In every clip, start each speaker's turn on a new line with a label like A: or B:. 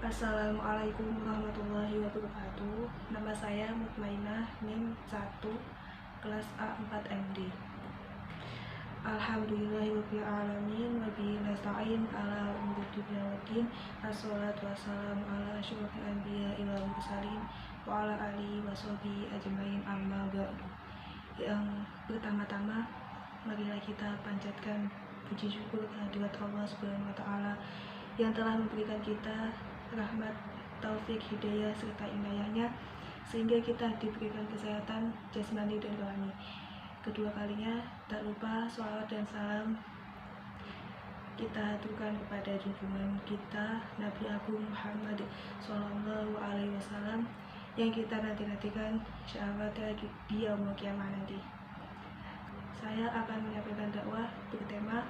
A: Assalamualaikum warahmatullahi wabarakatuh. Nama saya Mutmainah, NIM 1, kelas A4 MD. Alhamdulillahirabbil alamin wa bihi nasta'in ala umuri dunya waddin. Assalatu wassalamu ala asyrofil anbiya'i wal mursalin wa ala alihi washabihi ajmain, amma ba'du. Yang pertama-tama, marilah kita panjatkan puji syukur kehadirat Allah Subhanahu wa taala yang telah memberikan kita rahmat, taufik, hidayah, serta inayahnya sehingga kita diberikan kesehatan jasmani dan rohani. Kedua kalinya, tak lupa sholawat dan salam kita aturkan kepada junjungan kita Nabi Agung Muhammad Sallallahu Alaihi Wasallam yang kita nanti-nantikan syafaatnya di yaumul kiamah nanti. Saya akan menyampaikan dakwah bertema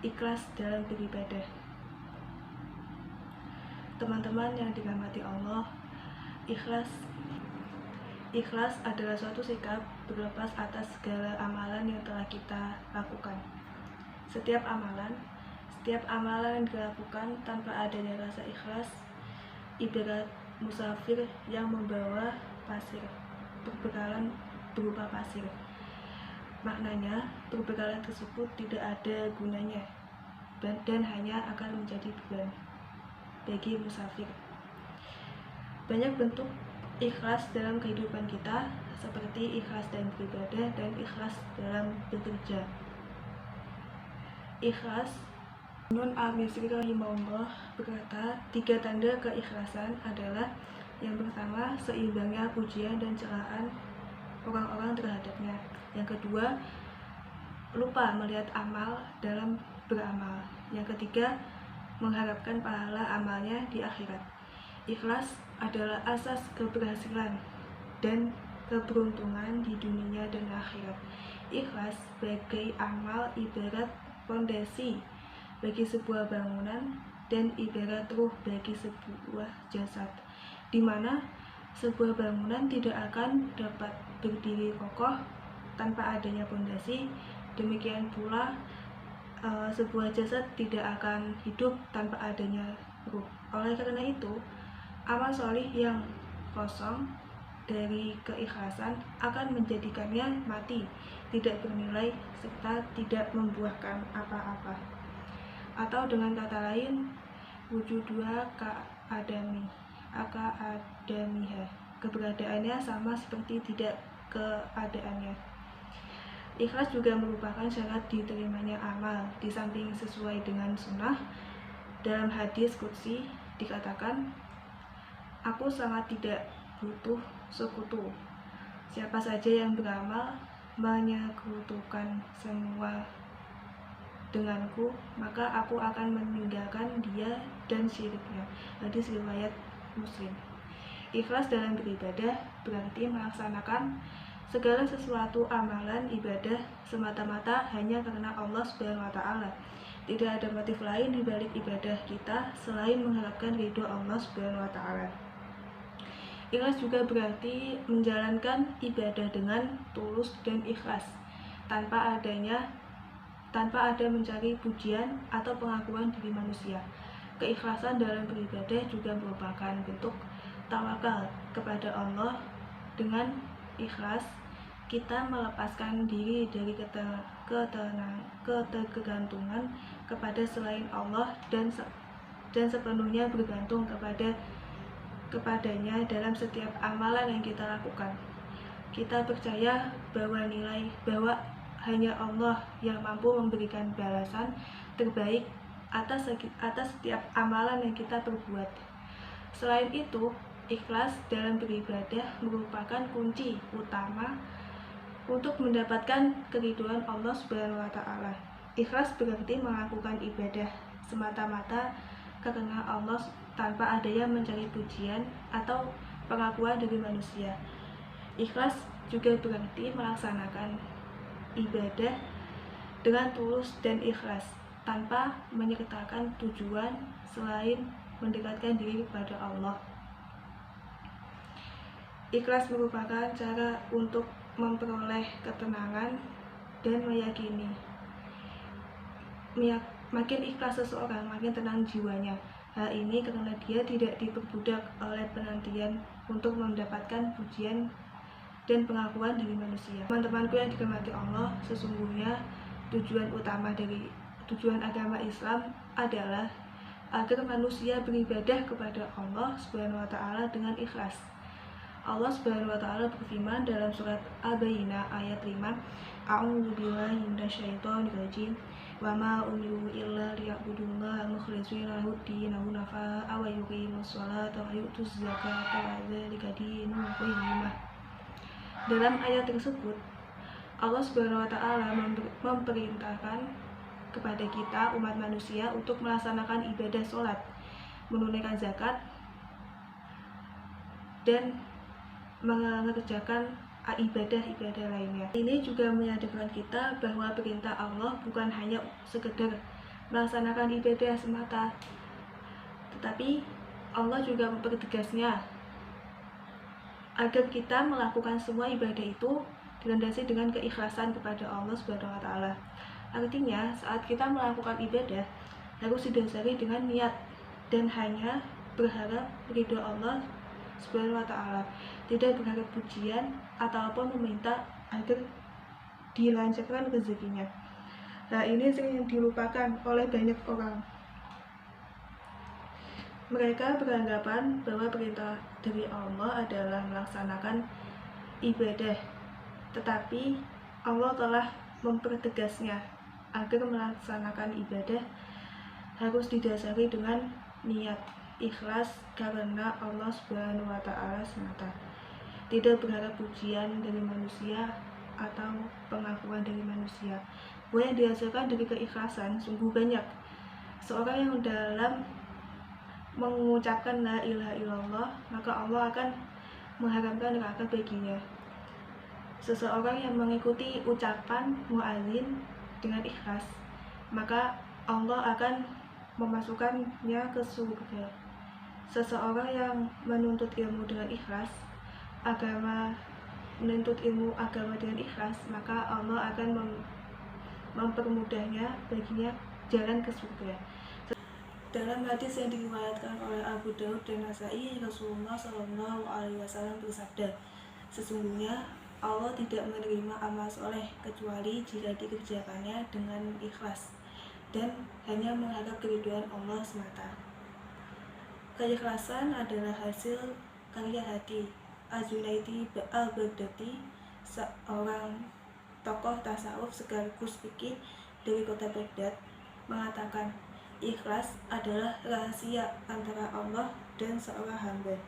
A: ikhlas dalam beribadah. Teman-teman yang dirahmati Allah, ikhlas adalah suatu sikap berlepas atas segala amalan yang telah kita lakukan. Setiap amalan yang dilakukan tanpa adanya rasa ikhlas ibarat musafir yang membawa pasir, berbekalan berupa pasir. Maknanya, perbekalan tersebut tidak ada gunanya dan hanya akan menjadi beban bagi musafir. Banyak bentuk ikhlas dalam kehidupan kita, seperti ikhlas dalam beribadah dan ikhlas dalam bekerja. Ikhlas, Nun Al-Misri rahimahullah berkata, 3 tanda keikhlasan adalah: yang pertama, seimbangnya pujian dan celaan orang-orang terhadapnya. Yang kedua, lupa melihat amal dalam beramal. Yang ketiga, mengharapkan pahala amalnya di akhirat. Ikhlas adalah asas keberhasilan dan keberuntungan di dunia dan akhirat. Ikhlas sebagai amal ibarat fondasi bagi sebuah bangunan dan ibarat ruh bagi sebuah jasad, di mana sebuah bangunan tidak akan dapat berdiri kokoh tanpa adanya fondasi. Demikian pula sebuah jasad tidak akan hidup tanpa adanya ruh. Oleh karena itu, amal solih yang kosong dari keikhlasan akan menjadikannya mati, tidak bernilai, serta tidak membuahkan apa-apa. Atau dengan kata lain, wujudua ka-adamiha, keberadaannya sama seperti tidak keadaannya. Ikhlas juga merupakan syarat diterimanya amal. Di samping sesuai dengan sunnah, dalam hadis qudsi dikatakan, "Aku sangat tidak butuh sekutu. Siapa saja yang beramal menyekutukan semua denganku, maka aku akan meninggalkan dia dan syiriknya." Hadis riwayat Muslim. Ikhlas dalam beribadah berarti melaksanakan segala sesuatu amalan ibadah semata-mata hanya karena Allah Subhanahu wa taala. Tidak ada motif lain di balik ibadah kita selain mengharapkan ridho Allah Subhanahu wa taala. Ikhlas juga berarti menjalankan ibadah dengan tulus dan ikhlas, tanpa ada mencari pujian atau pengakuan dari manusia. Keikhlasan dalam beribadah juga merupakan bentuk tawakal kepada Allah. Dengan ikhlas, kita melepaskan diri dari ketergantungan kepada selain Allah dan sepenuhnya bergantung kepadanya dalam setiap amalan yang kita lakukan. Kita percaya bahwa hanya Allah yang mampu memberikan balasan terbaik atas setiap amalan yang kita perbuat. Selain itu, ikhlas dalam beribadah merupakan kunci utama untuk mendapatkan keridhaan Allah Subhanahu wa taala. Ikhlas berarti melakukan ibadah semata-mata karena Allah tanpa adanya mencari pujian atau pengakuan dari manusia. Ikhlas juga berarti melaksanakan ibadah dengan tulus dan ikhlas tanpa menyertakan tujuan selain mendekatkan diri kepada Allah. Ikhlas merupakan cara untuk memperoleh ketenangan dan Makin ikhlas seseorang, makin tenang jiwanya. Hal ini karena dia tidak diperbudak oleh penantian untuk mendapatkan pujian dan pengakuan dari manusia. Teman-temanku yang dirahmati Allah, sesungguhnya tujuan agama Islam adalah agar manusia beribadah kepada Allah Subhanahu wa taala dengan ikhlas. Allah Subhanahu wa taala berfirman dalam surat Al-Bayyinah ayat 5, A'udzubillahi minasyaitonir rajim. Wa ma umiru illa liya'budullaha mukhlishina lahud-din hunafa wa yuqimus sholata wa yu'tuz zakata wa dzalika dinul qayyimah. Dalam ayat tersebut, Allah Subhanahu wa taala memerintahkan kepada kita umat manusia untuk melaksanakan ibadah sholat, menunaikan zakat, dan mengerjakan ibadah-ibadah lainnya. Ini juga menyadarkan kita bahwa perintah Allah bukan hanya sekedar melaksanakan ibadah semata, tetapi Allah juga mempertegasnya agar kita melakukan semua ibadah itu dilandasi dengan keikhlasan kepada Allah Subhanahu wa taala. Artinya, saat kita melakukan ibadah harus didasari dengan niat dan hanya berharap ridho Allah Subhanahu wa taala, tidak berharap pujian ataupun meminta agar dilancarkan rezekinya. Nah, ini sering dilupakan oleh banyak orang. Mereka beranggapan bahwa perintah dari Allah adalah melaksanakan ibadah, tetapi Allah telah mempertegasnya agar melaksanakan ibadah harus didasari dengan niat ikhlas karena Allah Subhanahu wa taala semata. Tidak berharap pujian dari manusia atau pengakuan dari manusia. Bahwa yang dihasilkan dari keikhlasan sungguh banyak. Seorang yang dalam mengucapkan la ilaha illallah, maka Allah akan mengharamkan neraka baginya. Seseorang yang mengikuti ucapan muadzin dengan ikhlas, maka Allah akan memasukkannya ke surga. Seseorang yang menuntut ilmu dengan ikhlas, menuntut ilmu agama dengan ikhlas, maka Allah akan mempermudahnya baginya jalan ke surga. Dalam hadis yang diriwayatkan oleh Abu Daud dan Nasai, Rasulullah Shallallahu Alaihi Wasallam bersabda, sesungguhnya Allah tidak menerima amal soleh kecuali jika dikerjakannya dengan ikhlas dan hanya mengharap keridhaan Allah semata. Keikhlasan adalah hasil karya hati. Az-Zunaidi al-Baghdadi, seorang tokoh tasawuf sekaligus fikih dari kota Baghdad, mengatakan, ikhlas adalah rahasia antara Allah dan seorang hamba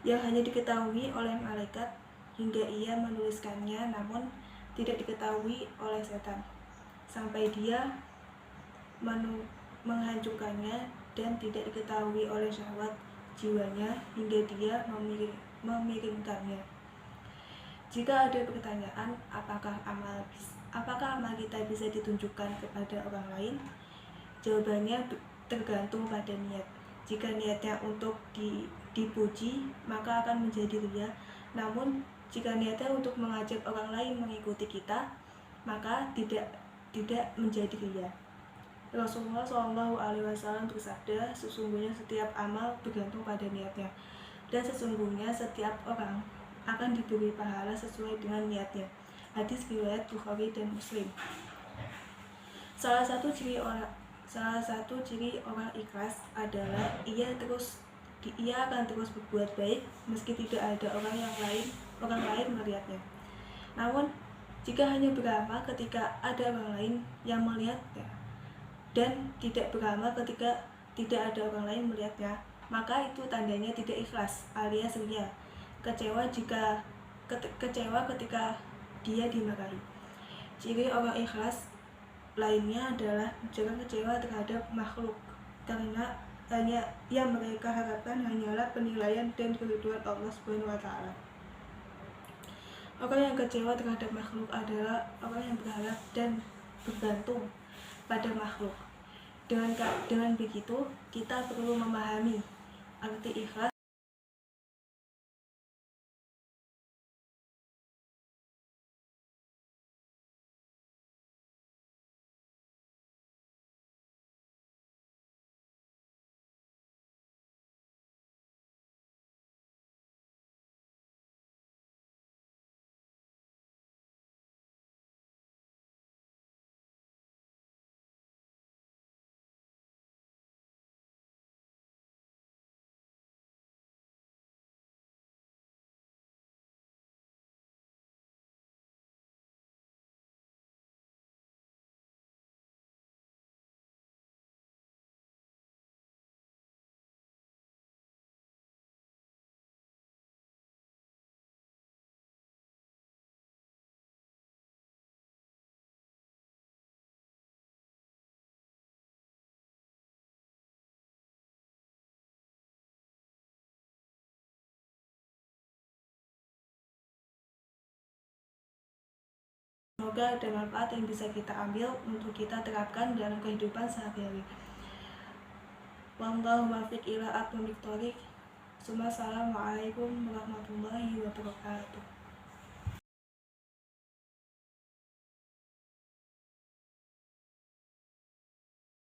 A: yang hanya diketahui oleh malaikat hingga ia menuliskannya, namun tidak diketahui oleh setan sampai dia menghancurkannya, dan tidak diketahui oleh syahwat jiwanya hingga dia memiringkannya. Jika ada pertanyaan apakah amal kita bisa ditunjukkan kepada orang lain, jawabannya tergantung pada niat. Jika niatnya untuk dipuji, maka akan menjadi riya. Namun, jika niatnya untuk mengajak orang lain mengikuti kita, maka tidak menjadi riya. Rasulullah SAW bersabda, sesungguhnya setiap amal bergantung pada niatnya, dan sesungguhnya setiap orang akan diberi pahala sesuai dengan niatnya. Hadis riwayat Bukhari dan Muslim. Salah satu ciri orang ikhlas adalah ia akan terus berbuat baik meski tidak ada orang lain melihatnya. Namun, jika hanya beramal ketika ada orang lain yang melihatnya dan tidak beramal ketika tidak ada orang lain melihatnya, maka itu tandanya tidak ikhlas alias riya. Kecewa ketika dia dimarahi. Ciri orang ikhlas lainnya adalah jangan kecewa terhadap makhluk, karena hanya yang mereka harapkan hanyalah penilaian dan keridhaan Allah Subhanahu wa taala. Orang yang kecewa terhadap makhluk adalah orang yang berharap dan bergantung pada makhluk. Dengan begitu, kita perlu memahami arti ikhlas Semoga ada manfaat yang bisa kita ambil untuk kita terapkan dalam kehidupan sehari-hari. Wallahu muwaffiq ila aqwamit thoriq. Assalamualaikum warahmatullahi wabarakatuh.